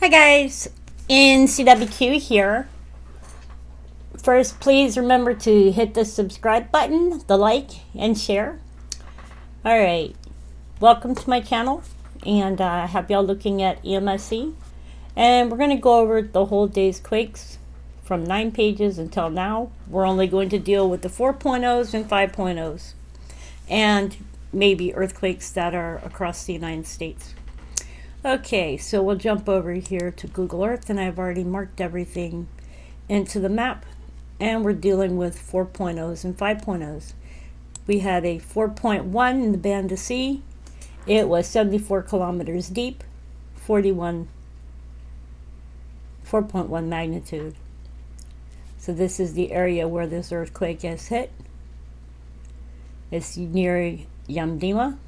Hi guys, NCWQ here. First, please remember to hit the subscribe button, the like, and share. Alright, welcome to my channel, and I have y'all looking at EMSC. And we're going to go over the whole day's quakes from 9 pages until now. We're only going to deal with the 4.0s and 5.0s, and maybe earthquakes that are across the United States. Okay, so we'll jump over here to Google Earth, and I've already marked everything into the map, and we're dealing with 4.0s and 5.0s. We had a 4.1 in the band of sea. It was 74 kilometers deep, 4.1 magnitude. So this is the area where this earthquake has hit. It's near Yamdima.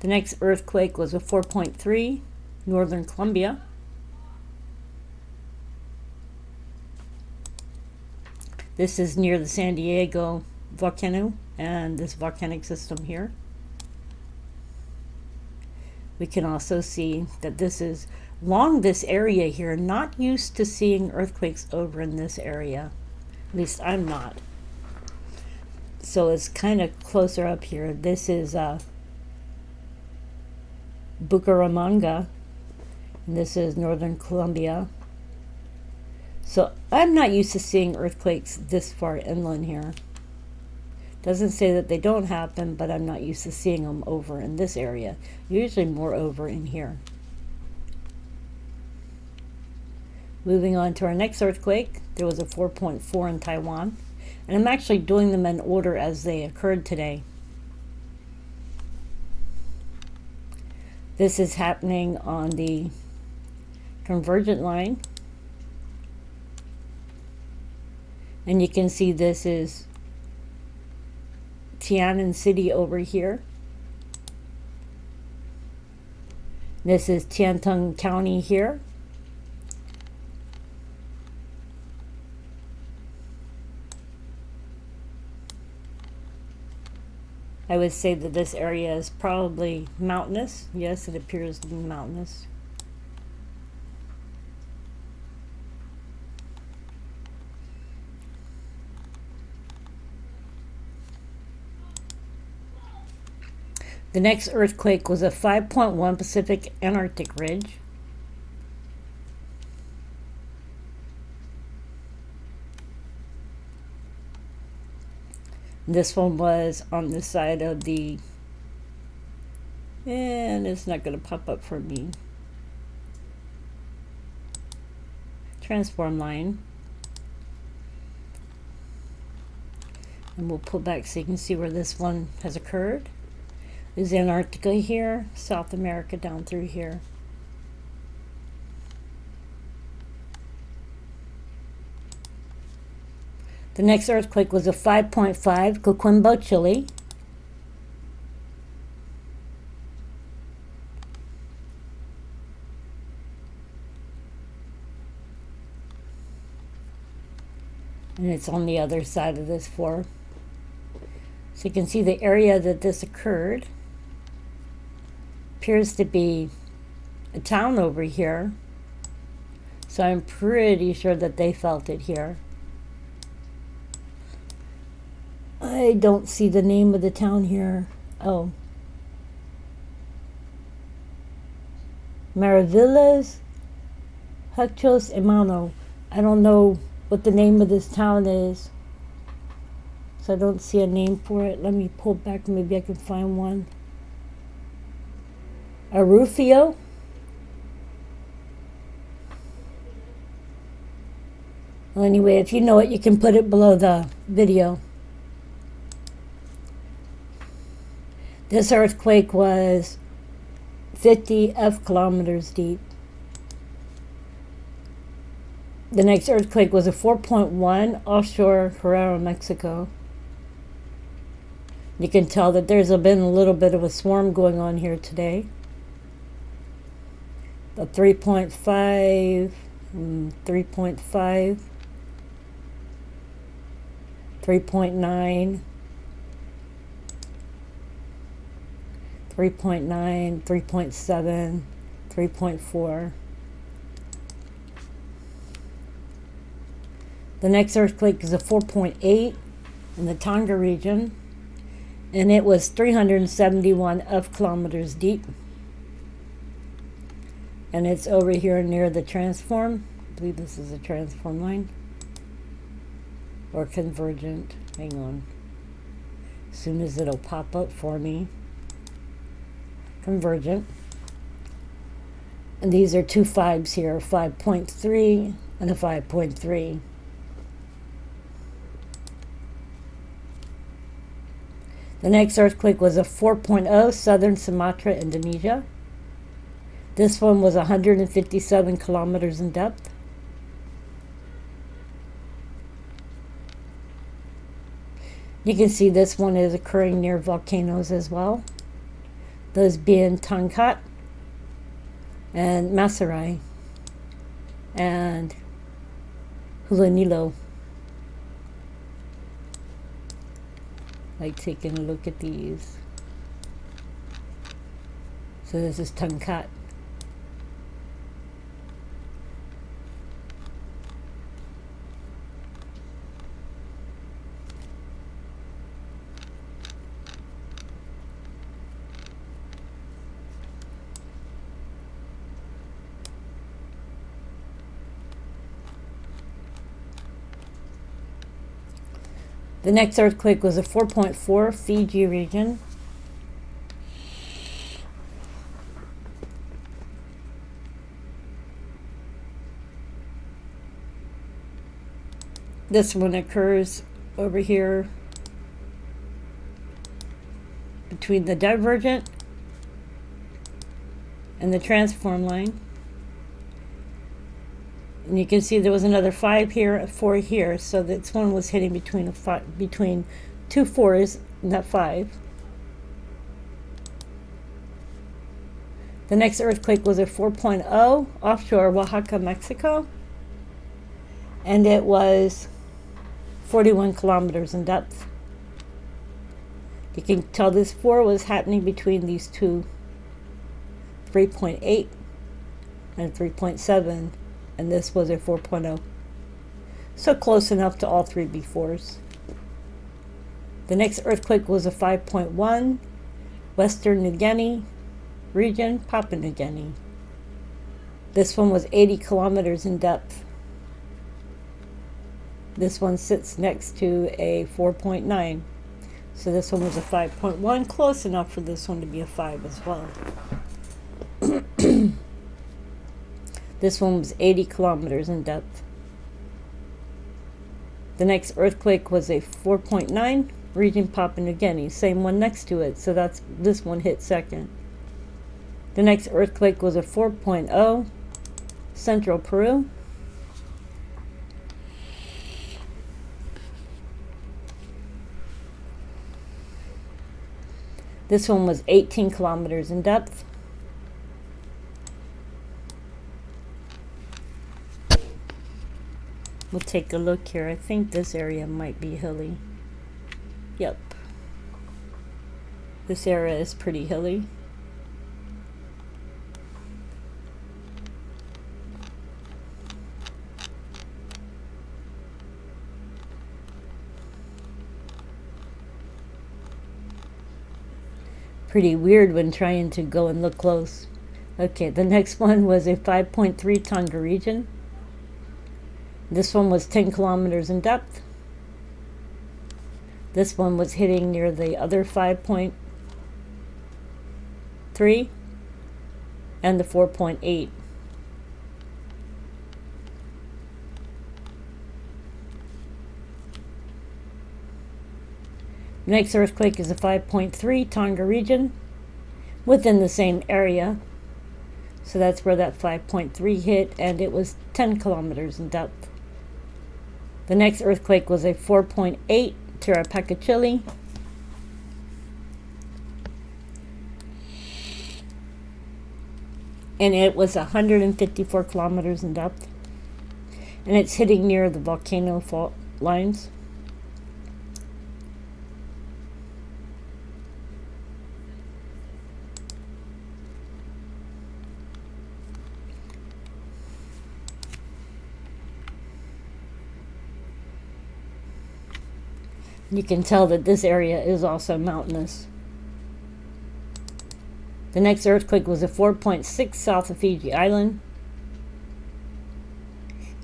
The next earthquake was a 4.3, northern Colombia. This is near the San Diego volcano and this volcanic system here. We can also see that this is along this area here. Not used to seeing earthquakes over in this area. At least I'm not. So it's kind of closer up here. This is Bucaramanga, and this is northern Colombia. So I'm not used to seeing earthquakes this far inland here. Doesn't say that they don't happen, but I'm not used to seeing them over in this area. Usually more over in here. Moving on to our next earthquake, there was a 4.4 in Taiwan, and I'm actually doing them in order as they occurred today. This is happening on the convergent line. And you can see this is Tianjin City over here. This is Tiantung County here. I would say that this area is probably mountainous. Yes, it appears to be mountainous. The next earthquake was a 5.1 Pacific Antarctic Ridge. This one was on the side of the, and it's not going to pop up for me, transform line. And we'll pull back so you can see where this one has occurred. There's Antarctica here, South America down through here. The next earthquake was a 5.5, Coquimbo, Chile. And it's on the other side of this floor. So you can see the area that this occurred. Appears to be a town over here. So I'm pretty sure that they felt it here. I don't see the name of the town here. Oh. Maravillas Hachos Emano. I don't know what the name of this town is. So I don't see a name for it. Let me pull back. Maybe I can find one. Arufio. Well, anyway, if you know it, you can put it below the video. This earthquake was 50 kilometers deep. The next earthquake was a 4.1 offshore Guerrero, Mexico. You can tell that there's been a little bit of a swarm going on here today. The 3.5, 3.5, 3.9, 3.9, 3.7, 3.4. The next earthquake is a 4.8 in the Tonga region, and it was 371 kilometers deep. And it's over here near the transform. I believe this is a transform line. Or convergent. Hang on. As soon as it'll pop up for me. Convergent. And these are two 5s here, 5.3 and a 5.3. The next earthquake was a 4.0, southern Sumatra, Indonesia. This one was 157 kilometers in depth. You can see this one is occurring near volcanoes as well. Those being Tangkat and Masarai and Hulanilo. Like taking a look at these. So this is Tangkat. The next earthquake was a 4.4, Fiji region. This one occurs over here between the divergent and the transform line. And you can see there was another 5 here, a 4 here, so this one was hitting between between two 4s and that 5. The next earthquake was a 4.0 offshore Oaxaca, Mexico, and it was 41 kilometers in depth. You can tell this 4 was happening between these two 3.8 and 3.7. And this was a 4.0. So close enough to all three befores. The next earthquake was a 5.1, Western New Guinea region, Papua New Guinea. This one was 80 kilometers in depth. This one sits next to a 4.9. So this one was a 5.1, close enough for this one to be a 5 as well. This one was 80 kilometers in depth. The next earthquake was a 4.9, region Papua New Guinea, same one next to it, so this one hit second. The next earthquake was a 4.0, central Peru. This one was 18 kilometers in depth. We'll take a look here. I think this area might be hilly. Yep. This area is pretty hilly. Pretty weird when trying to go and look close. Okay, the next one was a 5.3 Tonga region. This one was 10 kilometers in depth. This one was hitting near the other 5.3 and the 4.8. The next earthquake is a 5.3 Tonga region within the same area. So that's where that 5.3 hit, and it was 10 kilometers in depth. The next earthquake was a 4.8 Tirapaka, Chile. And it was 154 kilometers in depth. And it's hitting near the volcano fault lines. You can tell that this area is also mountainous. The next earthquake was a 4.6 south of Fiji Island.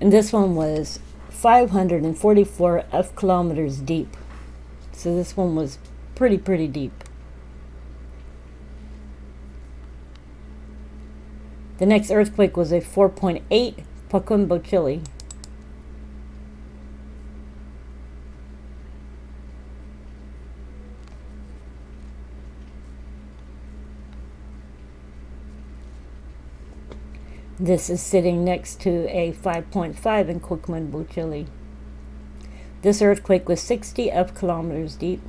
And this one was 544 F kilometers deep. So this one was pretty deep. The next earthquake was a 4.8 Pacoimbo, Chile. This is sitting next to a 5.5 in Coquimbo, Chile. This earthquake was 60 F kilometers deep.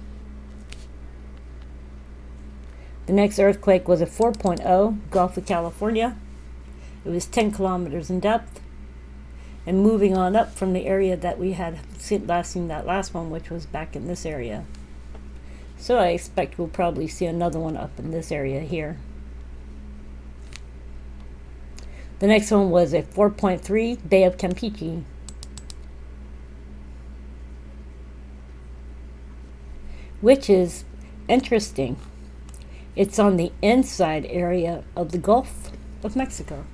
The next earthquake was a 4.0, Gulf of California. It was 10 kilometers in depth. And moving on up from the area that we had seen that last one, which was back in this area. So I expect we'll probably see another one up in this area here. The next one was a 4.3, Bay of Campeche. Which is interesting. It's on the inside area of the Gulf of Mexico.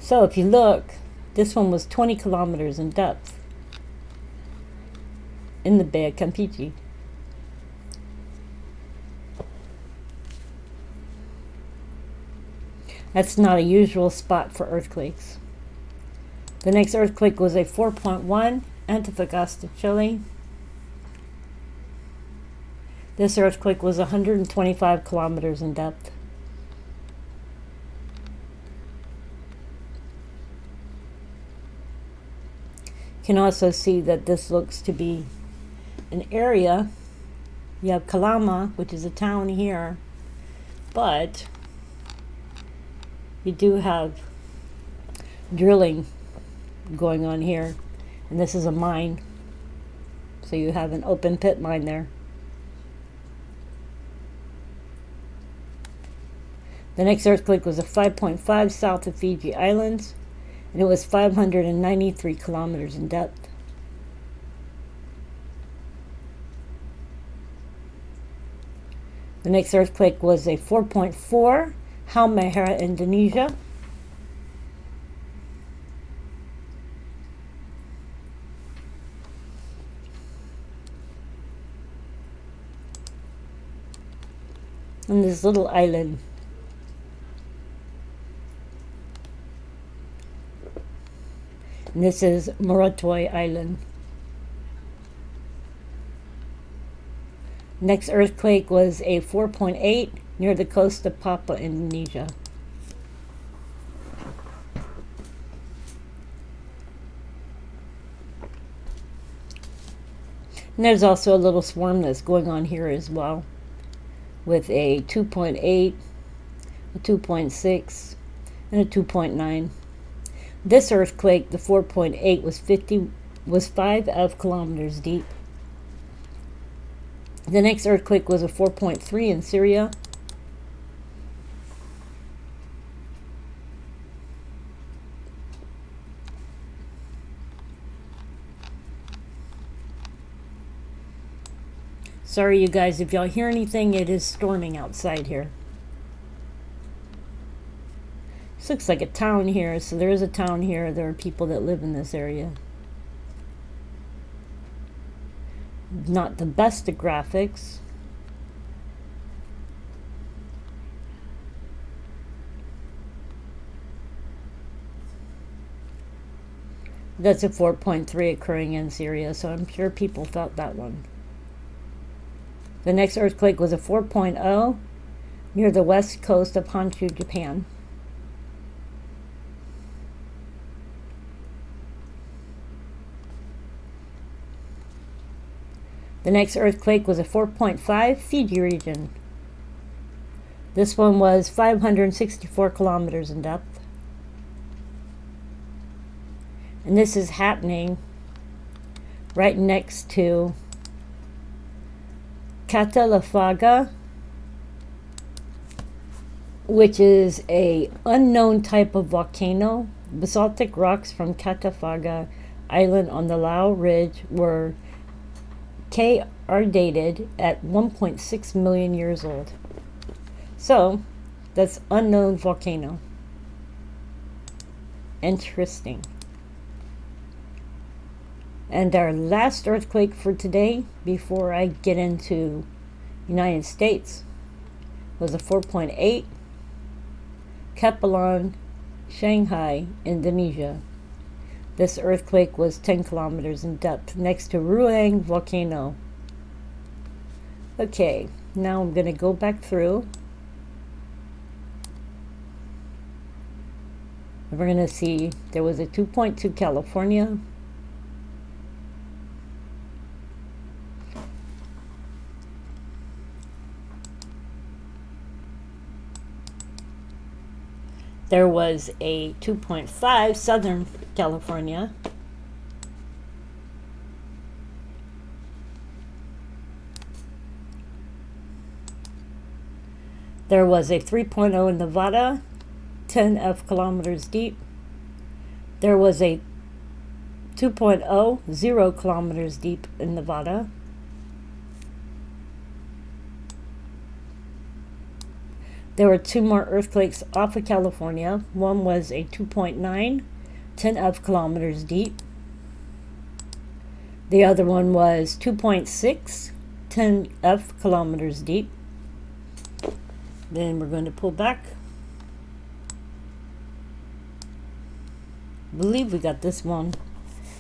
So if you look, this one was 20 kilometers in depth in the Bay of Campeche. That's not a usual spot for earthquakes. The next earthquake was a 4.1, Antofagasta, Chile. This earthquake was 125 kilometers in depth. You can also see that this looks to be an area. You have Calama, which is a town here, but you do have drilling going on here, and this is a mine. So you have an open pit mine there. The next earthquake was a 5.5 south of Fiji Islands, and it was 593 kilometers in depth. The next earthquake was a 4.4, Halmahera, Indonesia. And this little island. And this is Morotai Island. Next earthquake was a 4.8 near the coast of Papua, Indonesia. And there's also a little swarm that's going on here as well, with a 2.8, a 2.6, and a 2.9. This earthquake, the 4.8, was 5 kilometers deep. The next earthquake was a 4.3 in Syria. Sorry, you guys, if y'all hear anything, it is storming outside here. This looks like a town here, so there is a town here. There are people that live in this area. Not the best of graphics. That's a 4.3 occurring in Syria, so I'm sure people felt that one. The next earthquake was a 4.0 near the west coast of Honshu, Japan. The next earthquake was a 4.5, Fiji region. This one was 564 kilometers in depth. And this is happening right next to Catalafaga, which is a unknown type of volcano. Basaltic rocks from Catalafaga Island on the Lau Ridge were K are dated at 1.6 million years old. So, that's unknown volcano. Interesting. And our last earthquake for today, before I get into United States, was a 4.8, Kepulauan, Shanghai, Indonesia. This earthquake was 10 kilometers in depth next to Ruang volcano. Okay, now I'm going to go back through. And we're going to see there was a 2.2 California. There was a 2.5 Southern California. There was a 3.0 in Nevada, 10 kilometers deep. There was a 2.0, 0 kilometers deep in Nevada. There were 2 more earthquakes off of California. One was a 2.9, 10 kilometers deep. The other one was 2.6, 10 kilometers deep. Then we're going to pull back. I believe we got this one.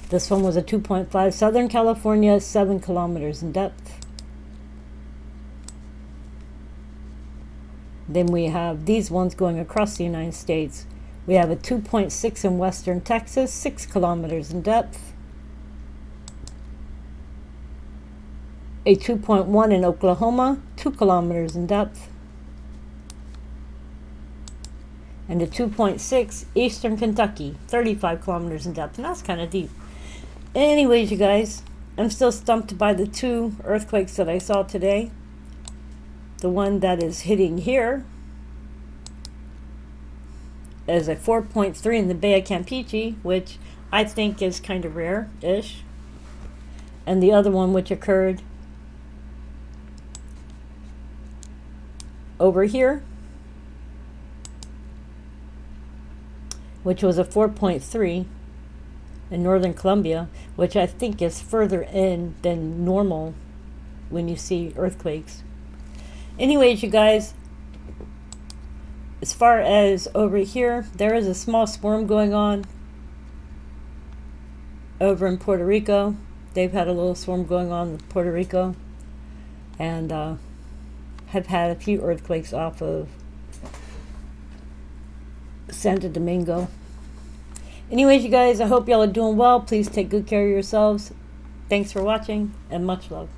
This one was a 2.5, Southern California, 7 kilometers in depth. Then we have these ones going across the United States. We have a 2.6 in western Texas, 6 kilometers in depth. A 2.1 in Oklahoma, 2 kilometers in depth. And a 2.6 eastern Kentucky, 35 kilometers in depth. And that's kind of deep. Anyways, you guys, I'm still stumped by the 2 earthquakes that I saw today. The one that is hitting here is a 4.3 in the Bay of Campeche, which I think is kind of rare-ish. And the other one, which occurred over here, which was a 4.3 in northern Colombia, which I think is further in than normal when you see earthquakes. Anyways, you guys, as far as over here, there is a small storm going on over in Puerto Rico. They've had a little storm going on in Puerto Rico, and have had a few earthquakes off of Santo Domingo. Anyways, you guys, I hope y'all are doing well. Please take good care of yourselves. Thanks for watching, and much love.